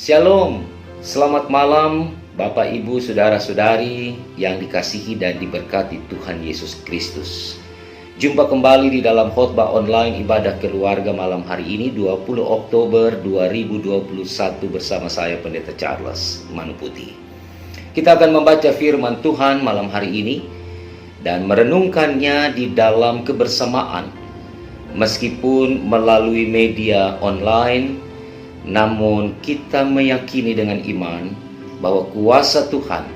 Shalom, selamat malam Bapak Ibu Saudara-saudari yang dikasihi dan diberkati Tuhan Yesus Kristus. Jumpa kembali di dalam khotbah online ibadah keluarga malam hari ini 20 Oktober 2021 bersama saya Pendeta Charles Manuputi. Kita akan membaca firman Tuhan malam hari ini dan merenungkannya di dalam kebersamaan. Meskipun melalui media online, namun kita meyakini dengan iman bahwa kuasa Tuhan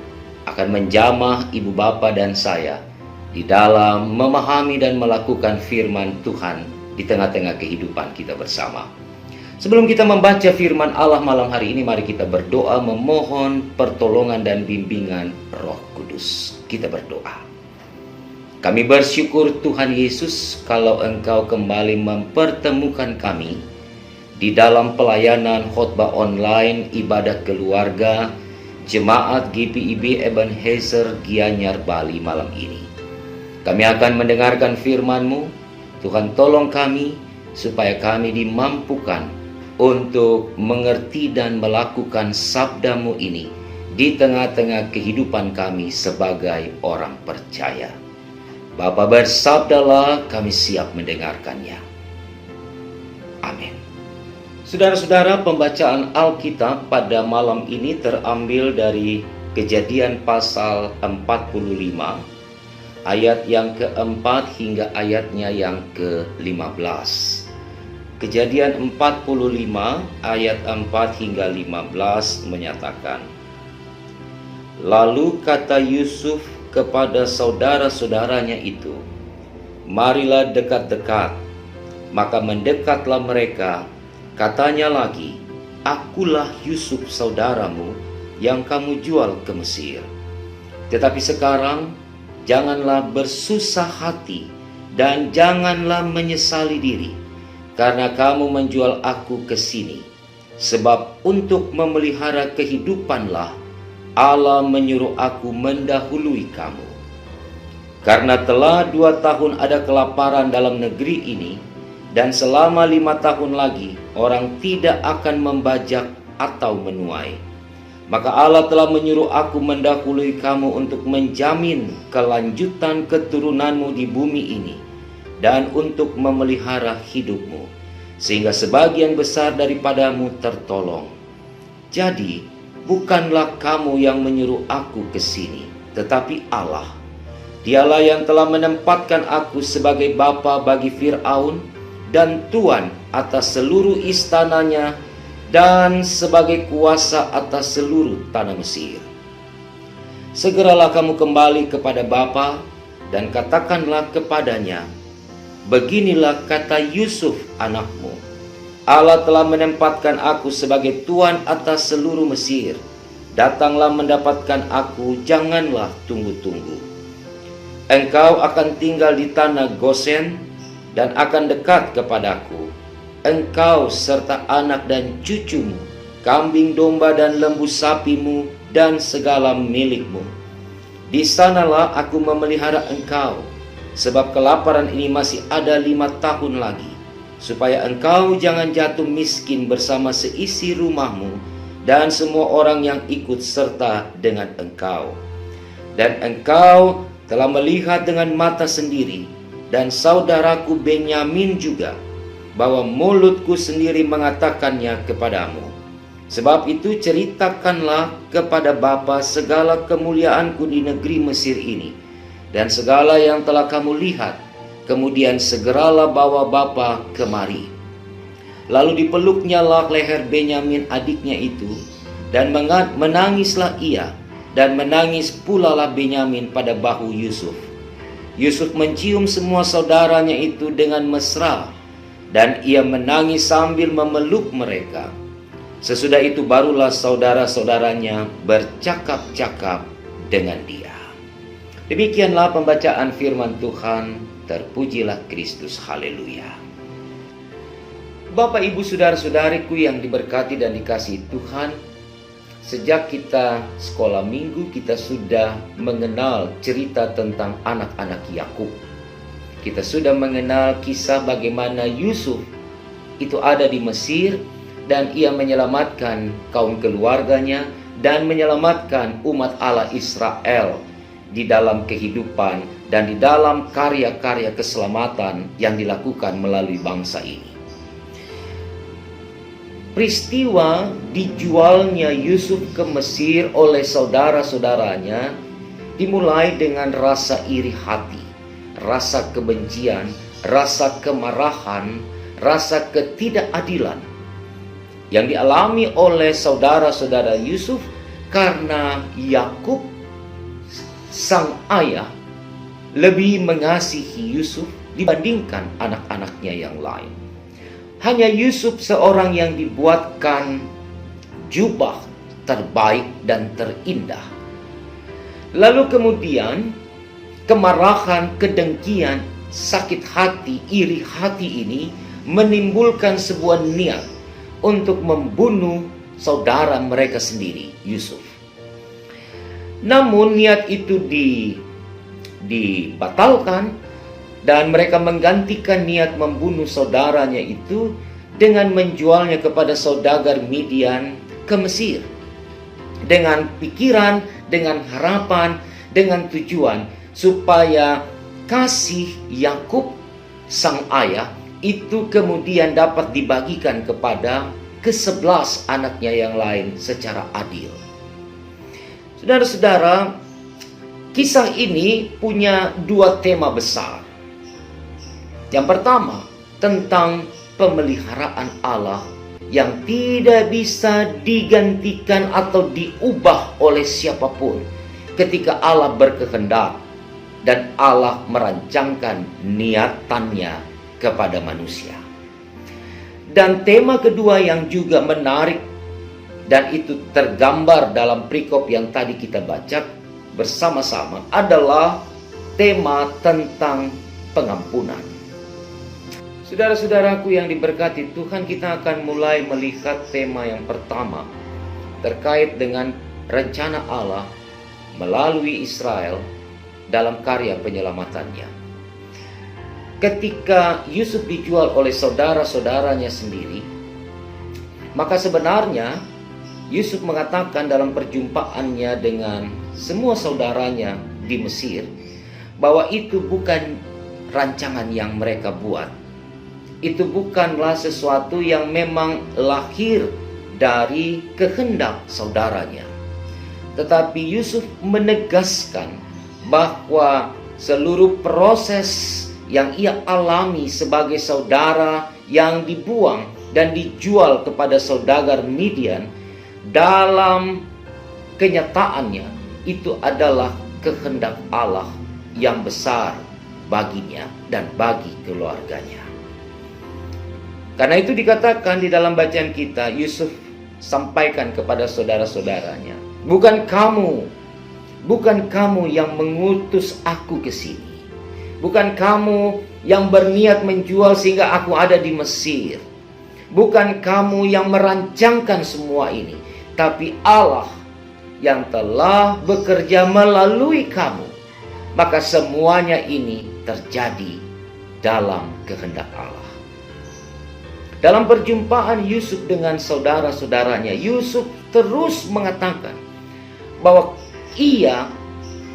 akan menjamah ibu bapa dan saya di dalam memahami dan melakukan firman Tuhan di tengah-tengah kehidupan kita bersama. Sebelum kita membaca firman Allah malam hari ini, mari kita berdoa memohon pertolongan dan bimbingan Roh Kudus. Kita berdoa. Kami bersyukur Tuhan Yesus kalau Engkau kembali mempertemukan kami di dalam pelayanan khotbah online ibadah keluarga Jemaat GPIB Ebenezer Gianyar Bali malam ini. Kami akan mendengarkan firman-Mu. Tuhan tolong kami supaya kami dimampukan untuk mengerti dan melakukan sabda-Mu ini di tengah-tengah kehidupan kami sebagai orang percaya. Bapa, bersabdalah, kami siap mendengarkannya. Amin. Saudara-saudara, pembacaan Alkitab pada malam ini terambil dari Kejadian pasal 45, ayat yang keempat hingga ayatnya yang ke-15. Kejadian 45, ayat 4 hingga 15 menyatakan, Lalu kata Yusuf kepada saudara-saudaranya itu, marilah dekat-dekat. Maka mendekatlah mereka. Katanya lagi, akulah Yusuf saudaramu yang kamu jual ke Mesir. Tetapi sekarang janganlah bersusah hati dan janganlah menyesali diri, karena kamu menjual aku ke sini. Sebab untuk memelihara kehidupanlah Allah menyuruh aku mendahului kamu. Karena telah 2 tahun ada kelaparan dalam negeri ini, dan selama 5 tahun lagi orang tidak akan membajak atau menuai. Maka Allah telah menyuruh aku mendahului kamu untuk menjamin kelanjutan keturunanmu di bumi ini, dan untuk memelihara hidupmu, sehingga sebagian besar daripadamu tertolong. Jadi, bukanlah kamu yang menyuruh aku ke sini, tetapi Allah. Dialah yang telah menempatkan aku sebagai bapa bagi Fir'aun dan tuan atas seluruh istananya dan sebagai kuasa atas seluruh tanah Mesir. Segeralah kamu kembali kepada bapa dan katakanlah kepadanya, beginilah kata Yusuf anakmu, Allah telah menempatkan aku sebagai tuan atas seluruh Mesir. Datanglah mendapatkan aku, janganlah tunggu-tunggu. Engkau akan tinggal di tanah Gosen dan akan dekat kepadaku. Engkau serta anak dan cucumu, kambing domba dan lembu sapimu, dan segala milikmu. Di sanalah aku memelihara engkau, sebab kelaparan ini masih ada 5 tahun lagi, supaya engkau jangan jatuh miskin bersama seisi rumahmu dan semua orang yang ikut serta dengan engkau. Dan engkau telah melihat dengan mata sendiri, dan saudaraku Benyamin juga, bahwa mulutku sendiri mengatakannya kepadamu. Sebab itu ceritakanlah kepada bapa segala kemuliaanku di negeri Mesir ini, dan segala yang telah kamu lihat. Kemudian segeralah bawa bapa kemari. Lalu dipeluknyalah leher Benyamin adiknya itu, dan menangislah ia, dan menangis pulalah Benyamin pada bahu Yusuf. Yusuf mencium semua saudaranya itu dengan mesra, dan ia menangis sambil memeluk mereka. Sesudah itu barulah saudara-saudaranya bercakap-cakap dengan dia. Demikianlah pembacaan firman Tuhan. Terpujilah Kristus, haleluya. Bapak, Ibu, saudara-saudariku yang diberkati dan dikasihi Tuhan, sejak kita sekolah minggu kita sudah mengenal cerita tentang anak-anak Yakub. Kita sudah mengenal kisah bagaimana Yusuf itu ada di Mesir dan ia menyelamatkan kaum keluarganya dan menyelamatkan umat Allah Israel di dalam kehidupan dan di dalam karya-karya keselamatan yang dilakukan melalui bangsa ini. Peristiwa dijualnya Yusuf ke Mesir oleh saudara-saudaranya dimulai dengan rasa iri hati, rasa kebencian, rasa kemarahan, rasa ketidakadilan yang dialami oleh saudara-saudara Yusuf karena Yakub sang ayah lebih mengasihi Yusuf dibandingkan anak-anaknya yang lain. Hanya Yusuf seorang yang dibuatkan jubah terbaik dan terindah. Lalu kemudian kemarahan, kedengkian, sakit hati, iri hati ini menimbulkan sebuah niat untuk membunuh saudara mereka sendiri, Yusuf. Namun niat itu dibatalkan dan mereka menggantikan niat membunuh saudaranya itu dengan menjualnya kepada saudagar Midian ke Mesir. Dengan pikiran, dengan harapan, dengan tujuan supaya kasih Yakub sang ayah itu kemudian dapat dibagikan kepada ke-11 anaknya yang lain secara adil. Saudara-saudara, kisah ini punya dua tema besar. Yang pertama, tentang pemeliharaan Allah yang tidak bisa digantikan atau diubah oleh siapapun ketika Allah berkehendak dan Allah merancangkan niatannya kepada manusia. Dan tema kedua yang juga menarik dan itu tergambar dalam perikop yang tadi kita baca bersama-sama adalah tema tentang pengampunan. Saudara-saudaraku yang diberkati Tuhan, kita akan mulai melihat tema yang pertama terkait dengan rencana Allah melalui Israel dalam karya penyelamatannya. Ketika Yusuf dijual oleh saudara-saudaranya sendiri, maka sebenarnya Yusuf mengatakan dalam perjumpaannya dengan semua saudaranya di Mesir bahwa itu bukan rancangan yang mereka buat. Itu bukanlah sesuatu yang memang lahir dari kehendak saudaranya. Tetapi Yusuf menegaskan bahwa seluruh proses yang ia alami sebagai saudara yang dibuang dan dijual kepada saudagar Midian, dalam kenyataannya itu adalah kehendak Allah yang besar baginya dan bagi keluarganya. Karena itu dikatakan di dalam bacaan kita, Yusuf sampaikan kepada saudara-saudaranya, bukan kamu yang mengutus aku ke sini. Bukan kamu yang berniat menjual sehingga aku ada di Mesir. Bukan kamu yang merancangkan semua ini, tapi Allah yang telah bekerja melalui kamu. Maka semuanya ini terjadi dalam kehendak Allah. Dalam perjumpaan Yusuf dengan saudara-saudaranya, Yusuf terus mengatakan bahwa ia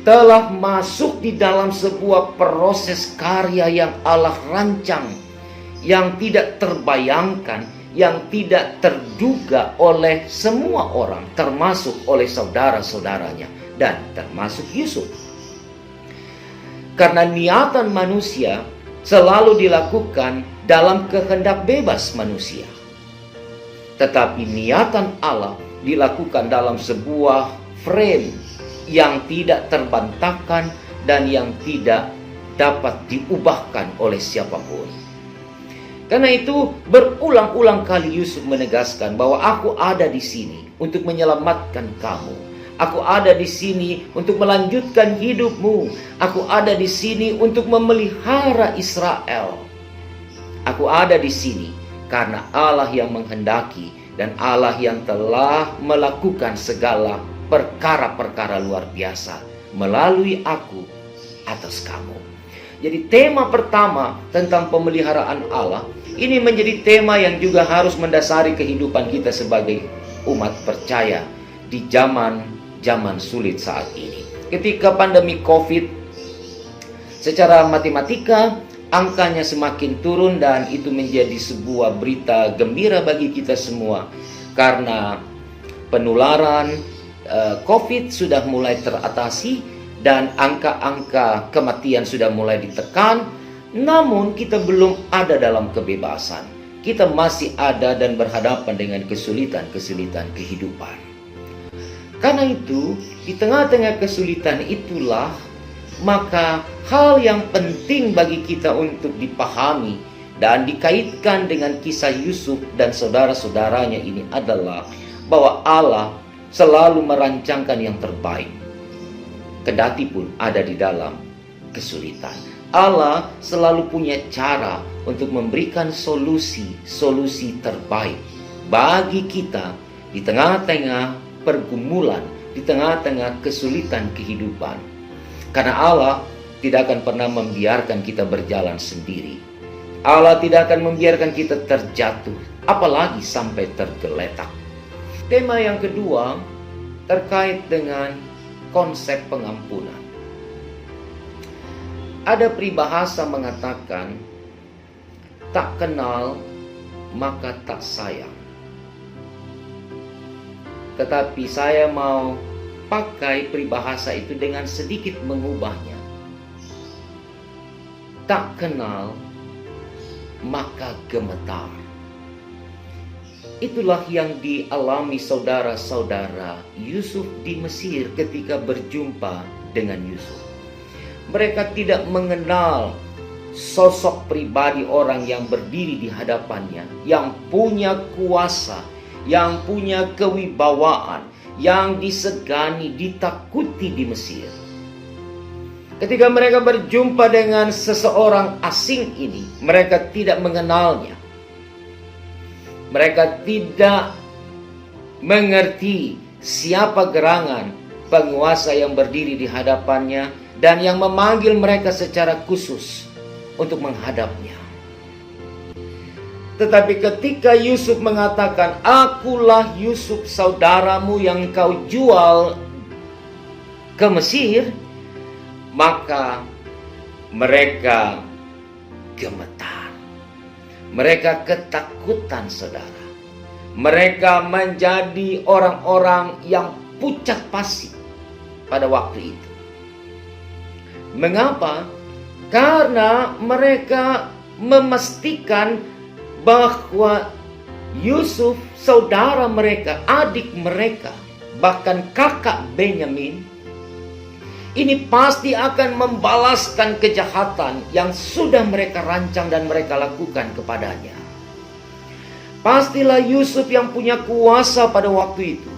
telah masuk di dalam sebuah proses karya yang Allah rancang, yang tidak terbayangkan, yang tidak terduga oleh semua orang, termasuk oleh saudara-saudaranya dan termasuk Yusuf. Karena niatan manusia selalu dilakukan dalam kehendak bebas manusia. Tetapi niatan Allah dilakukan dalam sebuah frame yang tidak terbantahkan dan yang tidak dapat diubahkan oleh siapapun. Karena itu berulang-ulang kali Yusuf menegaskan bahwa aku ada di sini untuk menyelamatkan kamu. Aku ada di sini untuk melanjutkan hidupmu. Aku ada di sini untuk memelihara Israel. Aku ada di sini karena Allah yang menghendaki dan Allah yang telah melakukan segala perkara-perkara luar biasa melalui aku atas kamu. Jadi tema pertama tentang pemeliharaan Allah Ini menjadi tema yang juga harus mendasari kehidupan kita sebagai umat percaya di zaman sulit saat ini. Ketika pandemi COVID, secara matematika angkanya semakin turun, dan itu menjadi sebuah berita gembira bagi kita semua, karena penularan COVID sudah mulai teratasi dan angka-angka kematian sudah mulai ditekan. Namun kita belum ada dalam kebebasan. Kita masih ada dan berhadapan dengan kesulitan-kesulitan kehidupan. Karena itu, di tengah-tengah kesulitan itulah, maka hal yang penting bagi kita untuk dipahami dan dikaitkan dengan kisah Yusuf dan saudara-saudaranya ini adalah bahwa Allah selalu merancangkan yang terbaik, kendati pun ada di dalam kesulitan. Allah selalu punya cara untuk memberikan solusi terbaik bagi kita di tengah-tengah pergumulan, di tengah-tengah kesulitan kehidupan. Karena Allah tidak akan pernah membiarkan kita berjalan sendiri. Allah tidak akan membiarkan kita terjatuh, apalagi sampai tergeletak. Tema yang kedua terkait dengan konsep pengampunan. Ada peribahasa mengatakan, tak kenal maka tak sayang. Tetapi saya mau pakai peribahasa itu dengan sedikit mengubahnya. Tak kenal maka gemetar. Itulah yang dialami saudara-saudara Yusuf di Mesir ketika berjumpa dengan Yusuf. Mereka tidak mengenal sosok pribadi orang yang berdiri di hadapannya, yang punya kuasa, yang punya kewibawaan, yang disegani, ditakuti di Mesir. Ketika mereka berjumpa dengan seseorang asing ini, mereka tidak mengenalnya. Mereka tidak mengerti siapa gerangan penguasa yang berdiri di hadapannya dan yang memanggil mereka secara khusus untuk menghadapnya. Tetapi ketika Yusuf mengatakan, akulah Yusuf saudaramu yang kau jual ke Mesir, maka mereka gemetar. Mereka ketakutan, saudara. Mereka menjadi orang-orang yang pucat pasi pada waktu itu. Mengapa? Karena mereka memastikan bahwa Yusuf, saudara mereka, adik mereka, bahkan kakak Benyamin, ini pasti akan membalaskan kejahatan yang sudah mereka rancang dan mereka lakukan kepadanya. Pastilah Yusuf yang punya kuasa pada waktu itu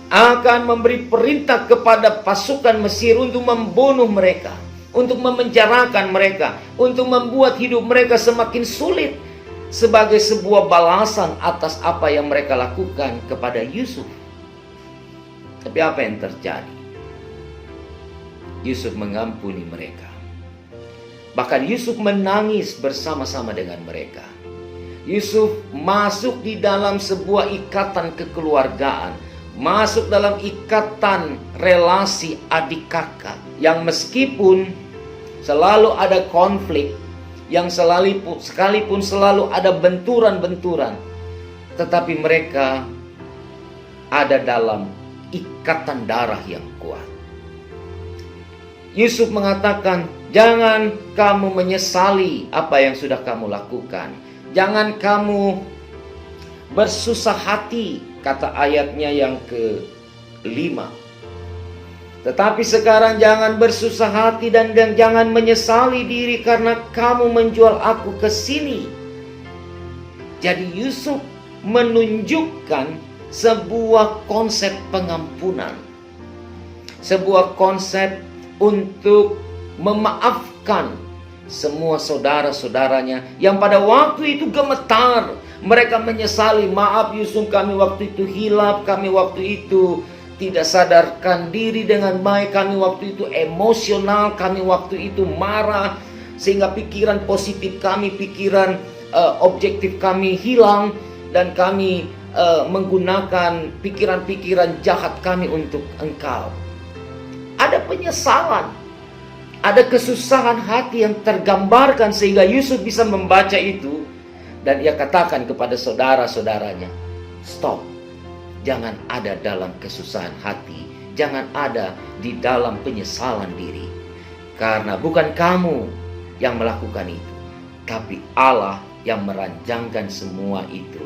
akan memberi perintah kepada pasukan Mesir untuk membunuh mereka, untuk memenjarakan mereka, untuk membuat hidup mereka semakin sulit sebagai sebuah balasan atas apa yang mereka lakukan kepada Yusuf. Tapi apa yang terjadi? Yusuf mengampuni mereka. Bahkan Yusuf menangis bersama-sama dengan mereka. Yusuf masuk di dalam sebuah ikatan kekeluargaan, masuk dalam ikatan relasi adik kakak, yang meskipun selalu ada konflik, yang sekalipun selalu ada benturan-benturan, tetapi mereka ada dalam ikatan darah yang kuat. Yusuf mengatakan, jangan kamu menyesali apa yang sudah kamu lakukan. Jangan kamu bersusah hati, kata ayatnya yang ke-5. Tetapi sekarang jangan bersusah hati dan jangan menyesali diri karena kamu menjual aku ke sini. Jadi Yusuf menunjukkan sebuah konsep pengampunan. Sebuah konsep untuk memaafkan semua saudara-saudaranya yang pada waktu itu gemetar. Mereka menyesali, maaf Yusuf, kami waktu itu hilaf, kami waktu itu tidak sadarkan diri dengan baik, kami waktu itu emosional, kami waktu itu marah, sehingga pikiran positif kami, pikiran objektif kami hilang dan kami menggunakan pikiran-pikiran jahat kami untuk Engkau. Ada penyesalan, ada kesusahan hati yang tergambarkan sehingga Yusuf bisa membaca itu dan ia katakan kepada saudara-saudaranya, stop, jangan ada dalam kesusahan hati, jangan ada di dalam penyesalan diri, karena bukan kamu yang melakukan itu, tapi Allah yang meranjangkan semua itu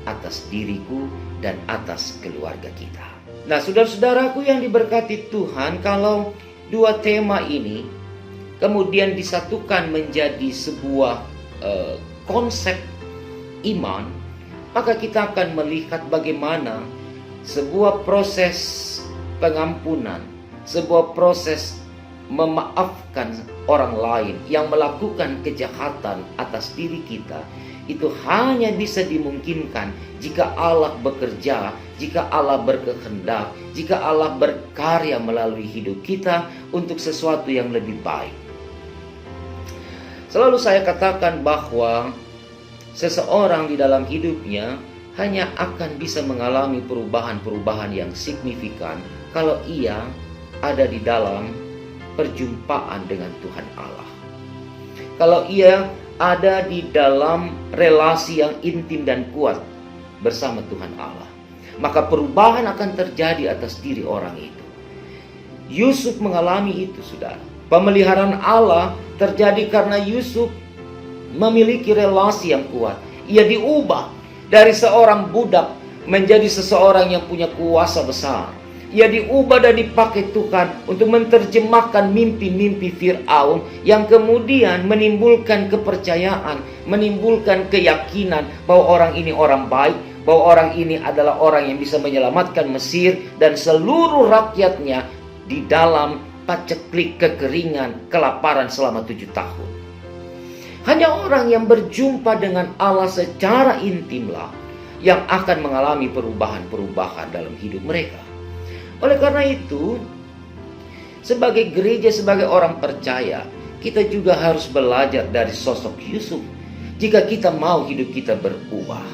atas diriku dan atas keluarga kita. Nah, saudara-saudaraku yang diberkati Tuhan, kalau dua tema ini kemudian disatukan menjadi sebuah konsep iman, maka kita akan melihat bagaimana sebuah proses pengampunan, sebuah proses memaafkan orang lain yang melakukan kejahatan atas diri kita, itu hanya bisa dimungkinkan jika Allah bekerja, jika Allah berkehendak, jika Allah berkarya melalui hidup kita untuk sesuatu yang lebih baik. Selalu saya katakan bahwa seseorang di dalam hidupnya hanya akan bisa mengalami perubahan-perubahan yang signifikan kalau ia ada di dalam perjumpaan dengan Tuhan Allah. Kalau ia ada di dalam relasi yang intim dan kuat bersama Tuhan Allah, maka perubahan akan terjadi atas diri orang itu. Yusuf mengalami itu, saudara. Pemeliharaan Allah terjadi karena Yusuf memiliki relasi yang kuat. Ia diubah dari seorang budak menjadi seseorang yang punya kuasa besar. Ia diubah dan dipakai Tuhan untuk menerjemahkan mimpi-mimpi Fir'aun yang kemudian menimbulkan kepercayaan, menimbulkan keyakinan bahwa orang ini orang baik, bahwa orang ini adalah orang yang bisa menyelamatkan Mesir dan seluruh rakyatnya di dalam paceklik kekeringan, kelaparan selama 7 tahun. Hanya orang yang berjumpa dengan Allah secara intimlah yang akan mengalami perubahan-perubahan dalam hidup mereka. Oleh karena itu, sebagai gereja, sebagai orang percaya, kita juga harus belajar dari sosok Yusuf. Jika kita mau hidup kita berubah,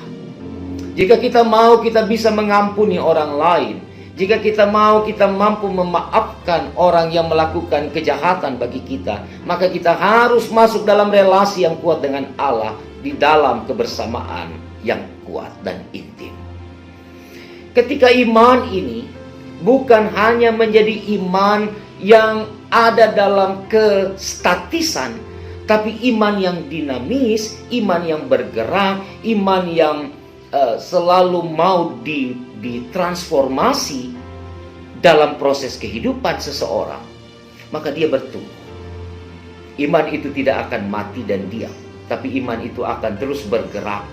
jika kita mau kita bisa mengampuni orang lain, jika kita mau kita mampu memaafkan orang yang melakukan kejahatan bagi kita, maka kita harus masuk dalam relasi yang kuat dengan Allah di dalam kebersamaan yang kuat dan intim. Ketika iman ini bukan hanya menjadi iman yang ada dalam kestatisan, tapi iman yang dinamis, iman yang bergerak, iman yang selalu mau ditransformasi dalam proses kehidupan seseorang, maka dia bertumbuh. Iman itu tidak akan mati dan diam, tapi iman itu akan terus bergerak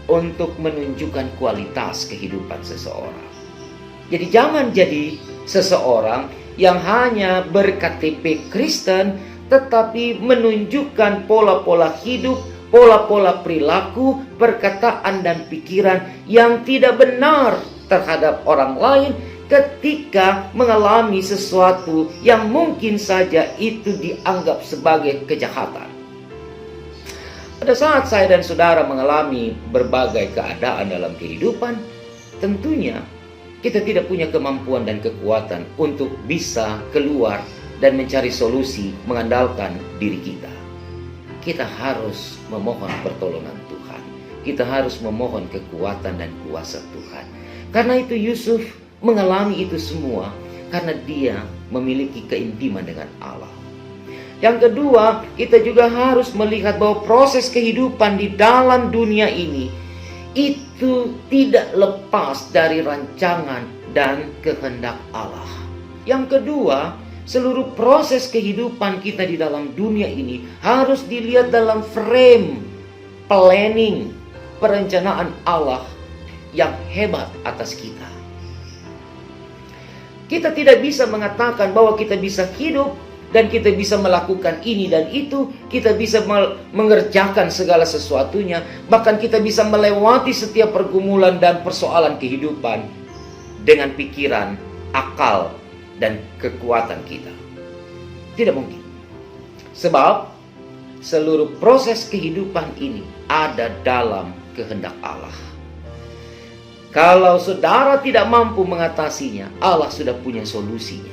untuk menunjukkan kualitas kehidupan seseorang. Jadi jangan jadi seseorang yang hanya ber-KTP Kristen tetapi menunjukkan pola-pola hidup, pola-pola perilaku, perkataan dan pikiran yang tidak benar terhadap orang lain ketika mengalami sesuatu yang mungkin saja itu dianggap sebagai kejahatan. Pada saat saya dan saudara mengalami berbagai keadaan dalam kehidupan, tentunya kita tidak punya kemampuan dan kekuatan untuk bisa keluar dan mencari solusi mengandalkan diri kita. Kita harus memohon pertolongan Tuhan. Kita harus memohon kekuatan dan kuasa Tuhan. Karena itu Yusuf mengalami itu semua karena dia memiliki keintiman dengan Allah. Yang kedua, kita juga harus melihat bahwa proses kehidupan di dalam dunia ini itu tidak lepas dari rancangan dan kehendak Allah. Yang kedua, seluruh proses kehidupan kita di dalam dunia ini harus dilihat dalam frame planning, perencanaan Allah yang hebat atas kita. Kita tidak bisa mengatakan bahwa kita bisa hidup dan kita bisa melakukan ini dan itu, kita bisa mengerjakan segala sesuatunya, bahkan kita bisa melewati setiap pergumulan dan persoalan kehidupan dengan pikiran, akal, dan kekuatan kita. Tidak mungkin. Sebab seluruh proses kehidupan ini ada dalam kehendak Allah. Kalau saudara tidak mampu mengatasinya, Allah sudah punya solusinya.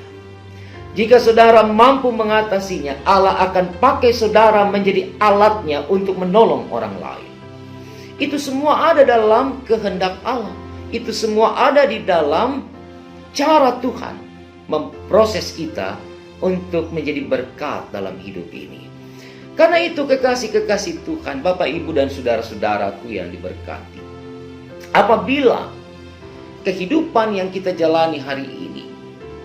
Jika saudara mampu mengatasinya, Allah akan pakai saudara menjadi alatnya untuk menolong orang lain. Itu semua ada dalam kehendak Allah. Itu semua ada di dalam cara Tuhan memproses kita untuk menjadi berkat dalam hidup ini. Karena itu kekasih-kekasih Tuhan, Bapak, Ibu, dan saudara-saudaraku yang diberkati, apabila kehidupan yang kita jalani hari ini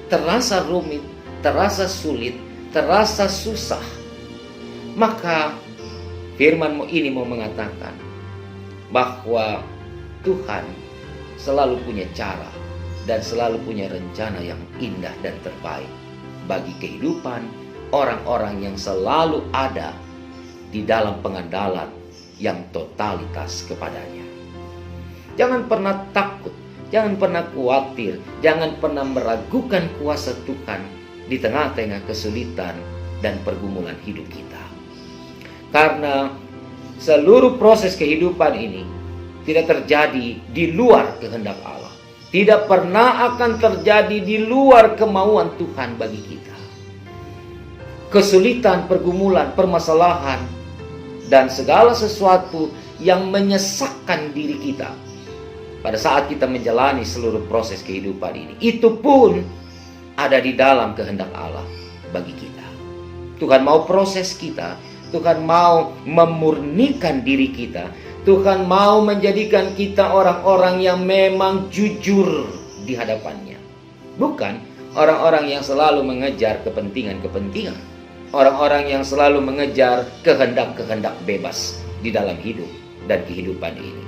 terasa rumit, terasa sulit, terasa susah, maka firman ini mau mengatakan bahwa Tuhan selalu punya cara dan selalu punya rencana yang indah dan terbaik bagi kehidupan orang-orang yang selalu ada di dalam pengandalan yang totalitas kepadanya. Jangan pernah takut, jangan pernah khawatir, jangan pernah meragukan kuasa Tuhan di tengah-tengah kesulitan dan pergumulan hidup kita. Karena seluruh proses kehidupan ini tidak terjadi di luar kehendak Allah. Tidak pernah akan terjadi di luar kemauan Tuhan bagi kita. Kesulitan, pergumulan, permasalahan, dan segala sesuatu yang menyesakkan diri kita pada saat kita menjalani seluruh proses kehidupan ini, itu pun ada di dalam kehendak Allah bagi kita. Tuhan mau proses kita, Tuhan mau memurnikan diri kita, Tuhan mau menjadikan kita orang-orang yang memang jujur di hadapannya. Bukan orang-orang yang selalu mengejar kepentingan-kepentingan, orang-orang yang selalu mengejar kehendak-kehendak bebas di dalam hidup dan kehidupan ini.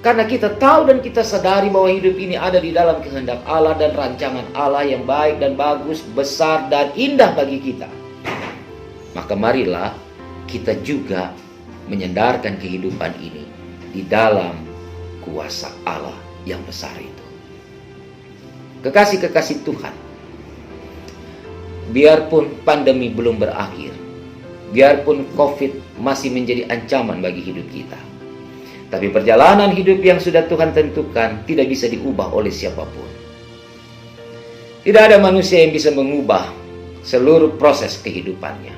Karena kita tahu dan kita sadari bahwa hidup ini ada di dalam kehendak Allah dan rancangan Allah yang baik dan bagus, besar dan indah bagi kita. Maka marilah kita juga menyandarkan kehidupan ini di dalam kuasa Allah yang besar itu. Kekasih-kekasih Tuhan, biarpun pandemi belum berakhir, biarpun COVID masih menjadi ancaman bagi hidup kita, tapi perjalanan hidup yang sudah Tuhan tentukan tidak bisa diubah oleh siapapun. Tidak ada manusia yang bisa mengubah seluruh proses kehidupannya.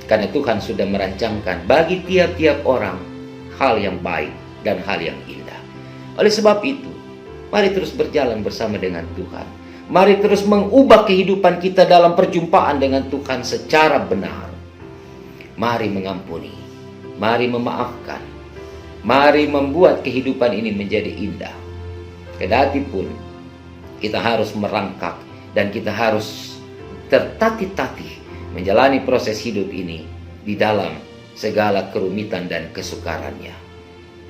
Karena Tuhan sudah merancangkan bagi tiap-tiap orang hal yang baik dan hal yang indah. Oleh sebab itu, mari terus berjalan bersama dengan Tuhan. Mari terus mengubah kehidupan kita dalam perjumpaan dengan Tuhan secara benar. Mari mengampuni, mari memaafkan, mari membuat kehidupan ini menjadi indah. Kendati pun kita harus merangkak dan kita harus tertatih-tatih menjalani proses hidup ini di dalam segala kerumitan dan kesukarannya.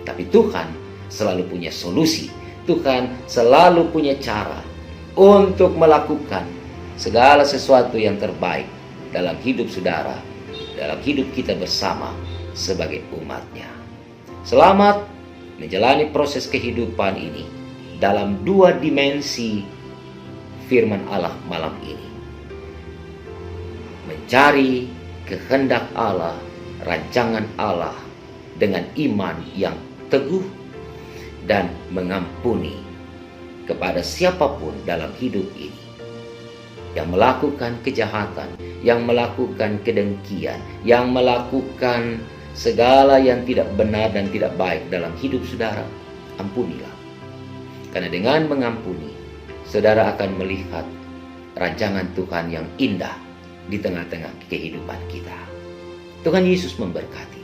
Tapi Tuhan selalu punya solusi. Tuhan selalu punya cara untuk melakukan segala sesuatu yang terbaik dalam hidup saudara, dalam hidup kita bersama sebagai umatnya. Selamat menjalani proses kehidupan ini dalam dua dimensi firman Allah malam ini. Mencari kehendak Allah, rancangan Allah dengan iman yang teguh dan mengampuni kepada siapapun dalam hidup ini yang melakukan kejahatan, yang melakukan kedengkian, yang melakukan segala yang tidak benar dan tidak baik dalam hidup saudara. Ampunilah. Karena dengan mengampuni, saudara akan melihat rancangan Tuhan yang indah di tengah-tengah kehidupan kita. Tuhan Yesus memberkati.